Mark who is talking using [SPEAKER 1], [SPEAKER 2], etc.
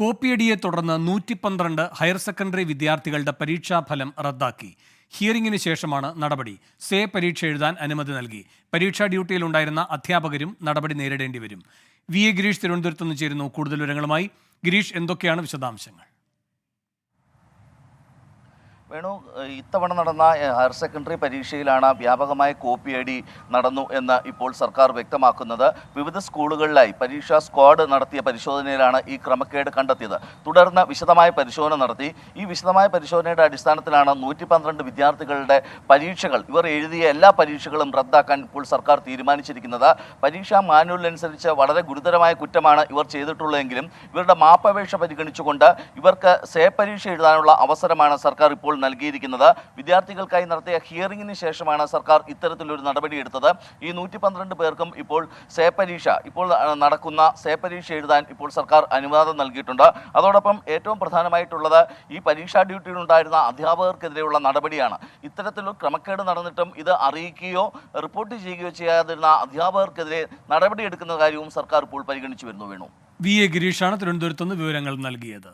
[SPEAKER 1] കോപ്പിയടിയെ തുടർന്ന് 112 higher secondary വിദ്യാർത്ഥികളുടെ പരീക്ഷാഫലം റദ്ദാക്കി. ഹിയറിംഗിന് ശേഷമാണ് നടപടി. സേ പരീക്ഷ എഴുതാൻ അനുമതി നൽകി. പരീക്ഷാ ഡ്യൂട്ടിയിലുണ്ടായിരുന്ന അധ്യാപകരും നടപടി നേരിടേണ്ടി വരും. വി എ ഗിരീഷ് തിരുവനന്തപുരത്ത് നിന്ന് ചേരുന്നു കൂടുതൽ വിവരങ്ങളുമായി. ഗിരീഷ്, എന്തൊക്കെയാണ് വിശദാംശങ്ങൾ?
[SPEAKER 2] വേണു, ഇത്തവണ നടന്ന ഹയർ സെക്കൻഡറി പരീക്ഷയിലാണ് വ്യാപകമായ കോപ്പിയടി നടന്നു എന്ന് ഇപ്പോൾ സർക്കാർ വ്യക്തമാക്കുന്നത്. വിവിധ സ്കൂളുകളിലായി പരീക്ഷാ സ്ക്വാഡ് നടത്തിയ പരിശോധനയിലാണ് ഈ ക്രമക്കേട് കണ്ടെത്തിയത്. തുടർന്ന് വിശദമായ പരിശോധന നടത്തി. ഈ വിശദമായ പരിശോധനയുടെ അടിസ്ഥാനത്തിലാണ് 112 വിദ്യാർത്ഥികളുടെ പരീക്ഷകൾ, ഇവർ എഴുതിയ എല്ലാ പരീക്ഷകളും റദ്ദാക്കാൻ ഇപ്പോൾ സർക്കാർ തീരുമാനിച്ചിരിക്കുന്നത്. പരീക്ഷാ മാനുവലിനനുസരിച്ച് വളരെ ഗുരുതരമായ കുറ്റമാണ് ഇവർ ചെയ്തിട്ടുള്ളതെങ്കിലും ഇവരുടെ മാപ്പപേക്ഷ പരിഗണിച്ചുകൊണ്ട് ഇവർക്ക് സേ പരീക്ഷ എഴുതാനുള്ള അവസരമാണ് സർക്കാർ ഇപ്പോൾ നൽകിയിരിക്കുന്നത്. വിദ്യാർത്ഥികൾക്കായി നടത്തിയ ഹിയറിംഗിന് ശേഷമാണ് സർക്കാർ ഇത്തരത്തിലൊരു നടപടിയെടുത്തത്. ഈ 112 പേർക്കും ഇപ്പോൾ നടക്കുന്ന സേ പരീക്ഷ എഴുതാൻ ഇപ്പോൾ സർക്കാർ അനുവാദം നൽകിയിട്ടുണ്ട്. അതോടൊപ്പം ഏറ്റവും പ്രധാനമായിട്ടുള്ളത് ഈ പരീക്ഷാ ഡ്യൂട്ടിയിലുണ്ടായിരുന്ന അധ്യാപകർക്കെതിരെയുള്ള നടപടിയാണ്. ഇത്തരത്തിലൊരു ക്രമക്കേട് നടന്നിട്ടും ഇത് അറിയിക്കുകയോ റിപ്പോർട്ട് ചെയ്യുകയോ ചെയ്യാതിരുന്ന അധ്യാപകർക്കെതിരെ നടപടിയെടുക്കുന്ന കാര്യവും സർക്കാർ ഇപ്പോൾ പരിഗണിച്ചു വരുന്നു. വേണു,
[SPEAKER 1] വി എ ഗിരീഷാണ് തിരുവനന്തപുരത്ത് നിന്ന് വിവരങ്ങൾ നൽകിയത്.